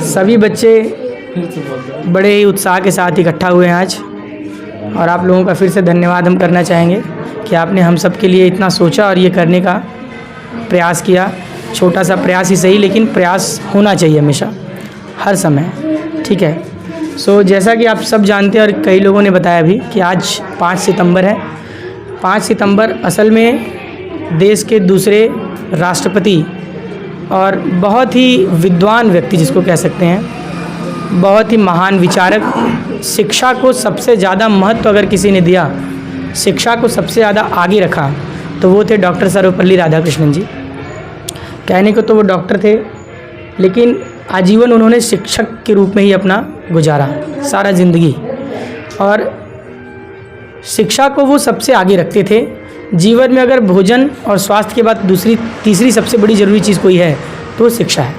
सभी बच्चे बड़े ही उत्साह के साथ इकट्ठा हुए हैं आज, और आप लोगों का फिर से धन्यवाद हम करना चाहेंगे कि आपने हम सब के लिए इतना सोचा और ये करने का प्रयास किया। छोटा सा प्रयास ही सही, लेकिन प्रयास होना चाहिए हमेशा, हर समय, ठीक है। सो जैसा कि आप सब जानते हैं और कई लोगों ने बताया भी कि आज 5 सितंबर है। 5 सितंबर असल में देश के दूसरे राष्ट्रपति और बहुत ही विद्वान व्यक्ति जिसको कह सकते हैं, बहुत ही महान विचारक, शिक्षा को सबसे ज़्यादा महत्व अगर किसी ने दिया, शिक्षा को सबसे ज़्यादा आगे रखा, तो वो थे डॉक्टर सर्वपल्ली राधाकृष्णन जी। कहने को तो वो डॉक्टर थे, लेकिन आजीवन उन्होंने शिक्षक के रूप में ही अपना गुजारा सारा ज़िंदगी, और शिक्षा को वो सबसे आगे रखते थे। जीवन में अगर भोजन और स्वास्थ्य के बाद तीसरी सबसे बड़ी ज़रूरी चीज़ कोई है तो वो शिक्षा है।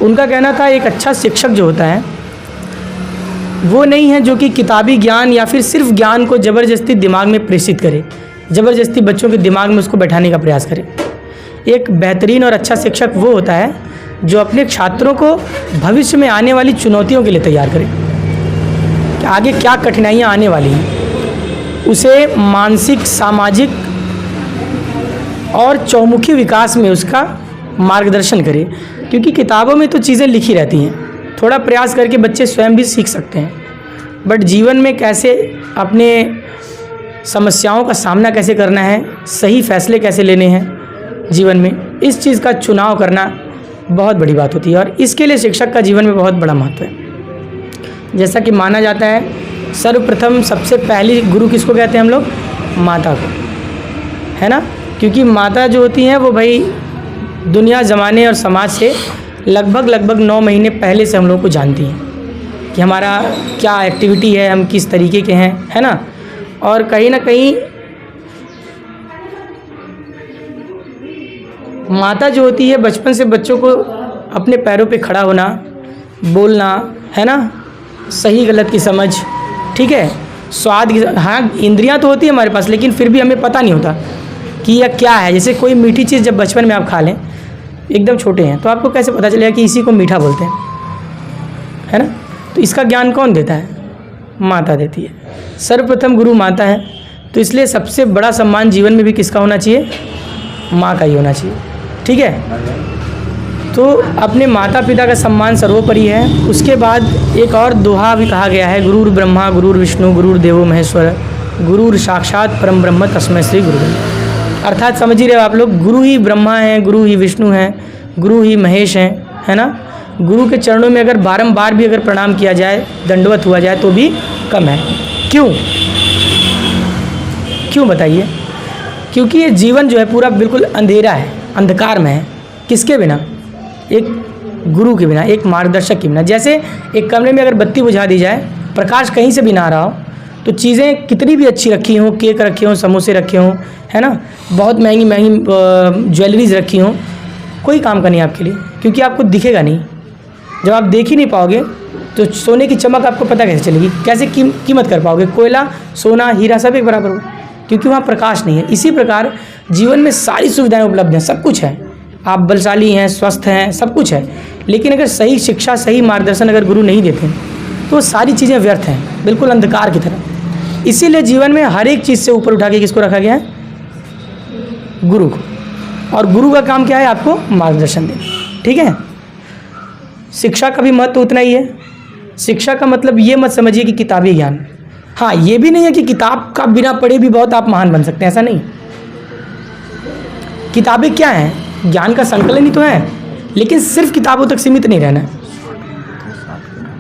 उनका कहना था एक अच्छा शिक्षक जो होता है वो नहीं है जो कि किताबी ज्ञान या फिर सिर्फ ज्ञान को ज़बरदस्ती दिमाग में प्रेषित करे, ज़बरदस्ती बच्चों के दिमाग में उसको बैठाने का प्रयास करे। एक बेहतरीन और अच्छा शिक्षक वो होता है जो अपने छात्रों को भविष्य में आने वाली चुनौतियों के लिए तैयार करे, कि आगे क्या कठिनाइयाँ आने वाली हैं, उसे मानसिक, सामाजिक और चौमुखी विकास में उसका मार्गदर्शन करे। क्योंकि किताबों में तो चीज़ें लिखी रहती हैं, थोड़ा प्रयास करके बच्चे स्वयं भी सीख सकते हैं, बट जीवन में कैसे अपने समस्याओं का सामना कैसे करना है, सही फैसले कैसे लेने हैं जीवन में, इस चीज़ का चुनाव करना बहुत बड़ी बात होती है, और इसके लिए शिक्षक का जीवन में बहुत बड़ा महत्व है। जैसा कि माना जाता है सर्वप्रथम सबसे पहली गुरु किसको कहते हैं हम लोग? माता को, है ना। क्योंकि माता जो होती हैं वो भाई दुनिया ज़माने और समाज से लगभग 9 महीने पहले से हम लोग को जानती हैं कि हमारा क्या एक्टिविटी है, हम किस तरीके के हैं, है ना। और कहीं ना कहीं माता जो होती है बचपन से बच्चों को अपने पैरों पे खड़ा होना, बोलना, है ना, सही गलत की समझ, ठीक है, स्वाद की, हाँ इंद्रियां तो होती है हमारे पास, लेकिन फिर भी हमें पता नहीं होता कि यह क्या है। जैसे कोई मीठी चीज़ जब बचपन में आप खा लें, एकदम छोटे हैं, तो आपको कैसे पता चलेगा कि इसी को मीठा बोलते हैं, है ना। तो इसका ज्ञान कौन देता है? माता देती है। सर्वप्रथम गुरु माता है, तो इसलिए सबसे बड़ा सम्मान जीवन में भी किसका होना चाहिए? माँ का ही होना चाहिए, ठीक है। तो अपने माता पिता का सम्मान सर्वोपरि है। उसके बाद एक और दोहा भी कहा गया है, गुरुर ब्रह्मा गुरुर विष्णु गुरुर देवो महेश्वर गुरुर साक्षात परम ब्रह्म तस्मै श्री गुरु। अर्थात समझ ही रहे हो आप लोग, गुरु ही ब्रह्मा हैं, गुरु ही विष्णु हैं, गुरु ही महेश हैं, है ना। गुरु के चरणों में अगर बारंबार भी अगर प्रणाम किया जाए, दंडवत हुआ जाए, तो भी कम है। क्यों बताइए? क्योंकि ये जीवन जो है पूरा बिल्कुल अंधेरा है, अंधकार में है। किसके बिना? एक गुरु के बिना, एक मार्गदर्शक के बिना। जैसे एक कमरे में अगर बत्ती बुझा दी जाए, प्रकाश कहीं से भी ना आ रहा हो, तो चीज़ें कितनी भी अच्छी रखी हों, केक रखे हों, समोसे रखे हों, है ना, बहुत महंगी महंगी ज्वेलरीज रखी हों, कोई काम का नहीं आपके लिए, क्योंकि आपको दिखेगा नहीं। जब आप देख ही नहीं पाओगे तो सोने की चमक आपको पता कैसे चलेगी? कैसे कीमत कर पाओगे? कोयला, सोना, हीरा सब एक बराबर हो, क्योंकि वहाँ प्रकाश नहीं है। इसी प्रकार जीवन में सारी सुविधाएं उपलब्ध हैं, सब कुछ है, आप बलशाली हैं, स्वस्थ हैं, सब कुछ है, लेकिन अगर सही शिक्षा, सही मार्गदर्शन अगर गुरु नहीं देते तो सारी चीज़ें व्यर्थ हैं, बिल्कुल अंधकार की तरह। इसीलिए जीवन में हर एक चीज़ से ऊपर उठा के किसको रखा गया है? गुरु को। और गुरु का काम क्या है? आपको मार्गदर्शन देना, ठीक है। शिक्षा का भी महत्व उतना ही है। शिक्षा का मतलब ये मत समझिए कि किताबी ज्ञान, हाँ ये भी नहीं है कि किताब का बिना पढ़े भी बहुत आप महान बन सकते हैं, ऐसा नहीं। किताबें क्या हैं? ज्ञान का संकलन ही तो है, लेकिन सिर्फ किताबों तक सीमित नहीं रहना है,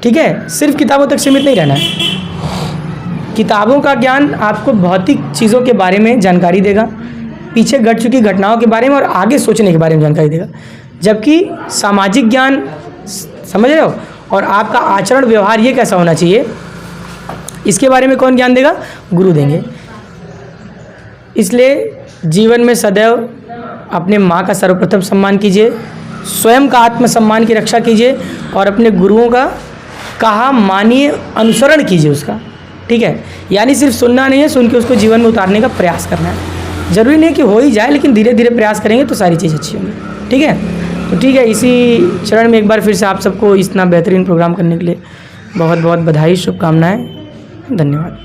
ठीक है। सिर्फ किताबों तक सीमित नहीं रहना है। किताबों का ज्ञान आपको भौतिक चीज़ों के बारे में जानकारी देगा, पीछे घट चुकी घटनाओं के बारे में और आगे सोचने के बारे में जानकारी देगा, जबकि सामाजिक ज्ञान, समझ रहे हो, और आपका आचरण व्यवहार ये कैसा होना चाहिए, इसके बारे में कौन ज्ञान देगा? गुरु देंगे। इसलिए जीवन में सदैव अपने माँ का सर्वप्रथम सम्मान कीजिए, स्वयं का आत्मसम्मान की रक्षा कीजिए, और अपने गुरुओं का कहा मानिए, अनुसरण कीजिए उसका, ठीक है। यानी सिर्फ सुनना नहीं है, सुन के उसको जीवन में उतारने का प्रयास करना है। ज़रूरी नहीं कि हो ही जाए, लेकिन धीरे धीरे प्रयास करेंगे तो सारी चीज़ अच्छी होंगी, ठीक है। तो ठीक है, इसी चरण में एक बार फिर से आप सबको इतना बेहतरीन प्रोग्राम करने के लिए बहुत बहुत बधाई, शुभकामनाएं, धन्यवाद।